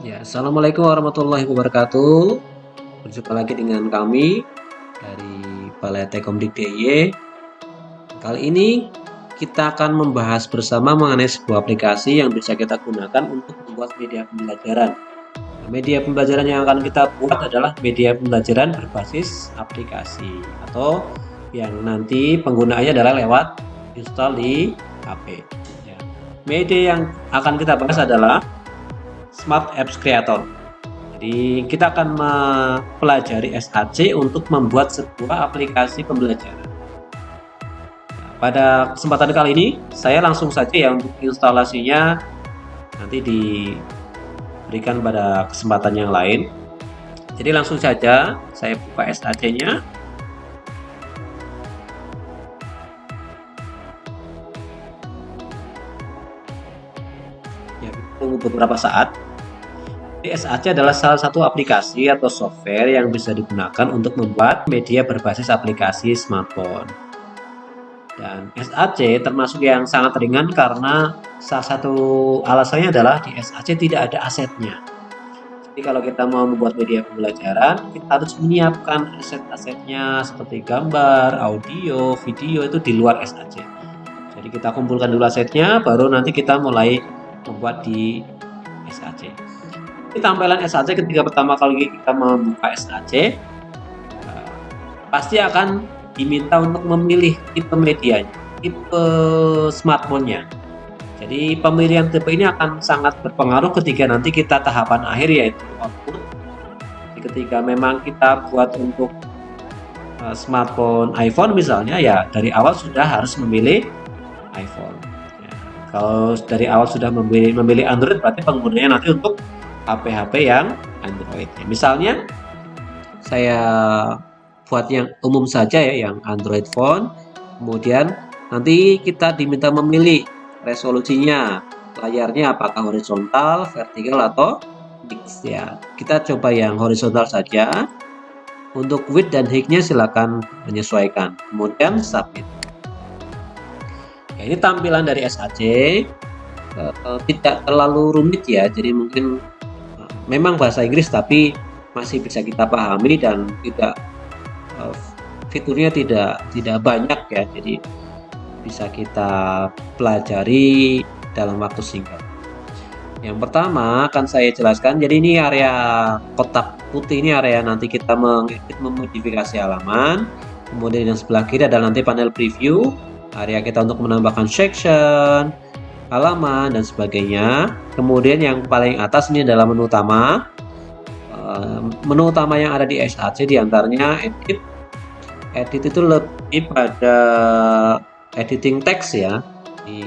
Ya, assalamualaikum warahmatullahi wabarakatuh. Berjumpa lagi dengan kami dari Balai Tekom DIY. Kali ini kita akan membahas bersama mengenai sebuah aplikasi yang bisa kita gunakan untuk membuat media pembelajaran. Media pembelajaran yang akan kita buat adalah media pembelajaran berbasis aplikasi atau yang nanti penggunaannya adalah lewat install di HP. Ya. Media yang akan kita bahas adalah Smart Apps Creator. Jadi kita akan mempelajari SAC untuk membuat sebuah aplikasi pembelajaran. Nah, pada kesempatan kali ini saya langsung saja ya untuk instalasinya nanti diberikan pada kesempatan yang lain. Jadi langsung saja saya buka SAC-nya. Ya, tunggu beberapa saat. SAC adalah salah satu aplikasi atau software yang bisa digunakan untuk membuat media berbasis aplikasi smartphone. Dan SAC termasuk yang sangat ringan karena salah satu alasannya adalah di SAC tidak ada asetnya. Jadi kalau kita mau membuat media pembelajaran, kita harus menyiapkan aset-asetnya seperti gambar, audio, video itu di luar SAC. Jadi kita kumpulkan dulu asetnya, baru nanti kita mulai membuat di SAC. Ini tampilan SAC ketika pertama kali kita membuka SAC, pasti akan diminta untuk memilih tipe medianya, tipe smartphone-nya. Jadi pemilihan tipe ini akan sangat berpengaruh ketika nanti kita tahapan akhir yaitu output. Jadi ketika memang kita buat untuk smartphone iPhone misalnya, ya dari awal sudah harus memilih iPhone. Ya, kalau dari awal sudah memilih Android, berarti penggunanya nanti untuk HP-HP yang Android. Misalnya saya buat yang umum saja ya, yang Android phone. Kemudian nanti kita diminta memilih resolusinya, layarnya apakah horizontal, vertikal atau mix ya. Kita coba yang horizontal saja. Untuk width dan height-nya silakan menyesuaikan. Kemudian submit. Ya, ini tampilan dari SAC. Tidak terlalu rumit ya, jadi mungkin memang bahasa Inggris tapi masih bisa kita pahami dan tidak fiturnya tidak banyak ya, jadi bisa kita pelajari dalam waktu singkat. Yang pertama akan saya jelaskan, jadi ini area kotak putih ini area nanti kita mengedit memodifikasi halaman. Kemudian yang sebelah kiri adalah nanti panel preview, area kita untuk menambahkan section, halaman dan sebagainya. Kemudian yang paling atas ini adalah menu utama. Menu utama yang ada di SAC diantaranya edit. Edit itu lebih pada editing teks ya. Jadi,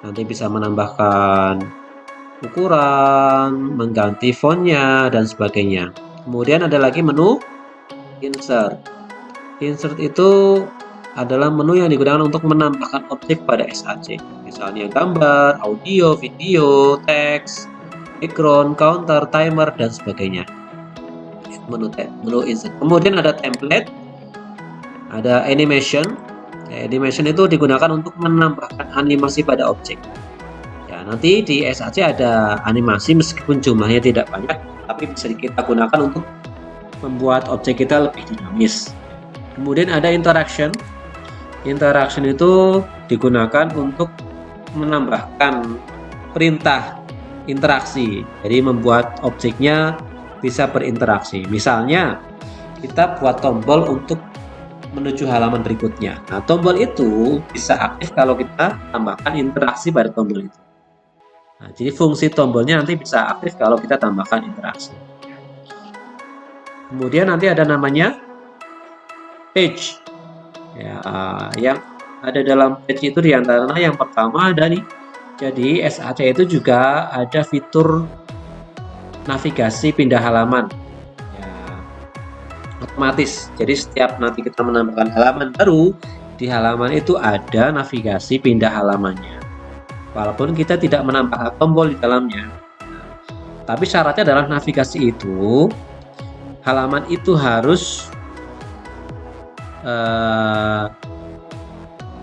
nanti bisa menambahkan ukuran, mengganti fontnya dan sebagainya. Kemudian ada lagi menu insert. Insert itu adalah menu yang digunakan untuk menambahkan objek pada SAC, misalnya gambar, audio, video, teks, background, counter, timer, dan sebagainya. Menu insert. Kemudian ada template, ada animation. Animation itu digunakan untuk menambahkan animasi pada objek. Ya, nanti di SAC ada animasi meskipun jumlahnya tidak banyak, tapi bisa kita gunakan untuk membuat objek kita lebih dinamis. Kemudian ada interaction. Interaction itu digunakan untuk menambahkan perintah interaksi, jadi membuat objeknya bisa berinteraksi. Misalnya kita buat tombol untuk menuju halaman berikutnya. Nah, tombol itu bisa aktif kalau kita tambahkan interaksi pada tombol itu. Nah, jadi fungsi tombolnya nanti bisa aktif kalau kita tambahkan interaksi. Kemudian nanti ada namanya page. Ya, yang ada dalam page itu diantaranya yang pertama ada nih. Jadi SAC itu juga ada fitur navigasi pindah halaman. Ya, otomatis. Jadi setiap nanti kita menambahkan halaman baru, di halaman itu ada navigasi pindah halamannya. Walaupun kita tidak menambahkan tombol di dalamnya. Tapi syaratnya adalah navigasi itu, halaman itu harus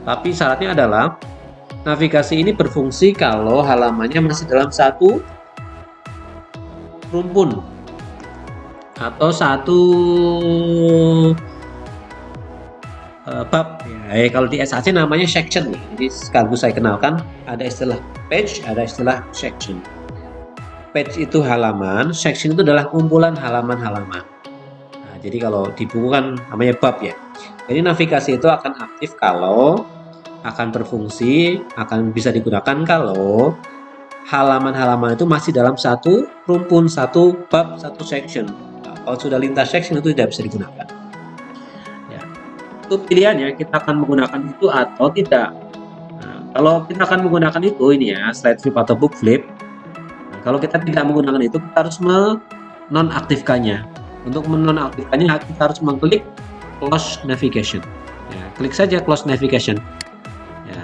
tapi syaratnya adalah navigasi ini berfungsi kalau halamannya masih dalam satu rumpun atau satu bab ya. Kalau di SAC namanya section ya. Jadi sekaligus saya kenalkan, ada istilah page, ada istilah section. Page itu halaman, section itu adalah kumpulan halaman-halaman. Nah, jadi kalau di buku kan namanya bab ya. Jadi navigasi itu akan aktif kalau, akan berfungsi, akan bisa digunakan kalau halaman-halaman itu masih dalam satu rumpun, satu bab, satu section. Nah, kalau sudah lintas section itu tidak bisa digunakan. Ya. Itu pilihannya, kita akan menggunakan itu atau tidak. Nah, kalau kita akan menggunakan itu, ini ya, slide flip atau book flip. Nah, kalau kita tidak menggunakan itu, kita harus menonaktifkannya. Untuk menonaktifkannya, kita harus mengklik close navigation. Ya, klik saja close navigation. Ya,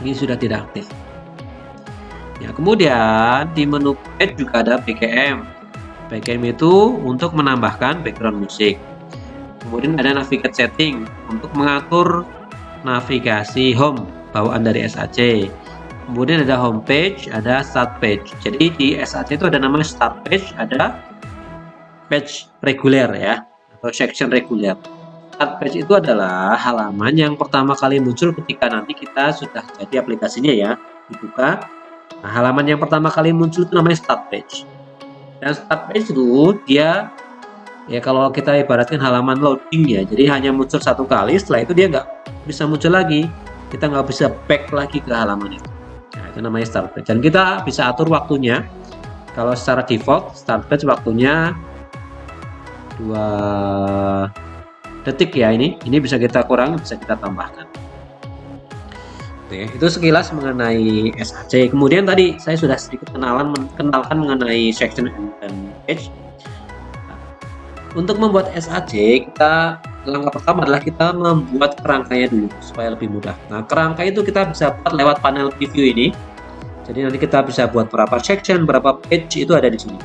ini sudah tidak aktif. Ya, kemudian di menu page juga ada BGM. BGM itu untuk menambahkan background musik. Kemudian ada navigate setting untuk mengatur navigasi home bawaan dari SAC. Kemudian ada home page, ada start page. Jadi di SAC itu ada namanya start page, ada page reguler ya, atau section reguler. Start page itu adalah halaman yang pertama kali muncul ketika nanti kita sudah jadi aplikasinya ya, dibuka. Nah, halaman yang pertama kali muncul itu namanya start page. Dan start page itu dia ya, kalau kita ibaratkan halaman loading ya, jadi hanya muncul satu kali, setelah itu dia nggak bisa muncul lagi, kita nggak bisa back lagi ke halaman itu. Nah, itu namanya start page. Dan kita bisa atur waktunya. Kalau secara default start page waktunya 2 detik ya, ini bisa kita kurangi, bisa kita tambahkan. Oke, itu sekilas mengenai SAC. Kemudian tadi saya sudah sedikit kenalkan mengenai section dan page. Untuk membuat SAC, kita langkah pertama adalah kita membuat kerangkanya dulu supaya lebih mudah. Nah, kerangka itu kita bisa buat lewat panel preview ini. Jadi nanti kita bisa buat berapa section, berapa page itu ada di sini.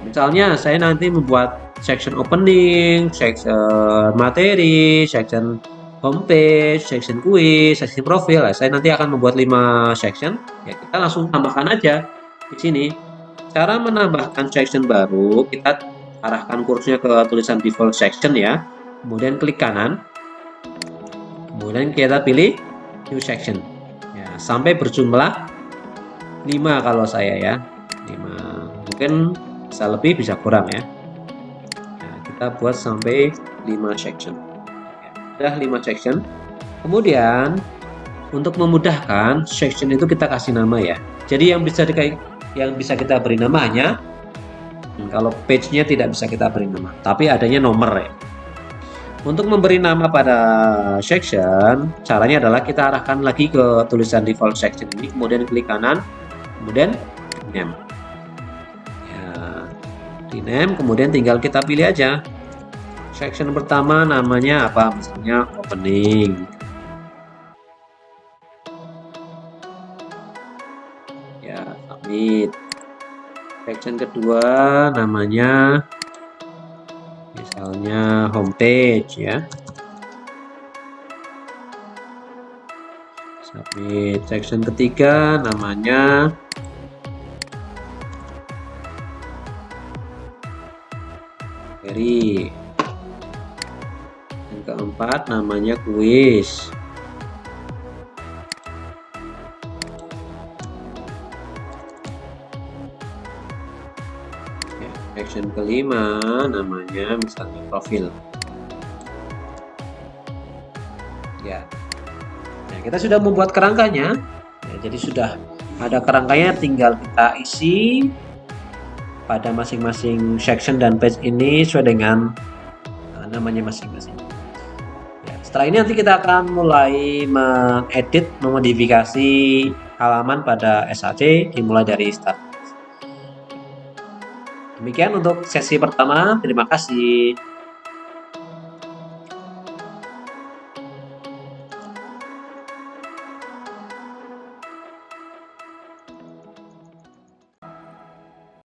Nah, misalnya saya nanti membuat section opening, section materi, section homepage, section quiz, section profil. Nah, saya nanti akan membuat 5 section. Ya, kita langsung tambahkan aja di sini. Cara menambahkan section baru, kita arahkan kursnya ke tulisan default section ya. Kemudian klik kanan. Kemudian kita pilih new section. Ya, sampai berjumlah 5 kalau saya ya. 5. Mungkin bisa lebih, bisa kurang ya. Nah, kita buat sampai 5 section. Sudah 5 section. Kemudian untuk memudahkan section itu kita kasih nama ya. Jadi yang bisa kita beri namanya, kalau page-nya tidak bisa kita beri nama, tapi adanya nomor ya. Untuk memberi nama pada section, caranya adalah kita arahkan lagi ke tulisan default section ini, kemudian klik kanan, kemudian name. Ya, rename, kemudian tinggal kita pilih aja. Section pertama namanya apa? Misalnya opening. Ya, submit. Section kedua namanya misalnya homepage ya. Submit. Section ketiga namanya query. Keempat namanya quiz. Ya, section kelima namanya misalnya profil. Ya, nah, kita sudah membuat kerangkanya ya, jadi sudah ada kerangkanya, tinggal kita isi pada masing-masing section dan page ini sesuai dengan namanya masing-masing. Setelah ini nanti kita akan mulai mengedit, memodifikasi halaman pada SAC dimulai dari start. Demikian untuk sesi pertama. Terima kasih.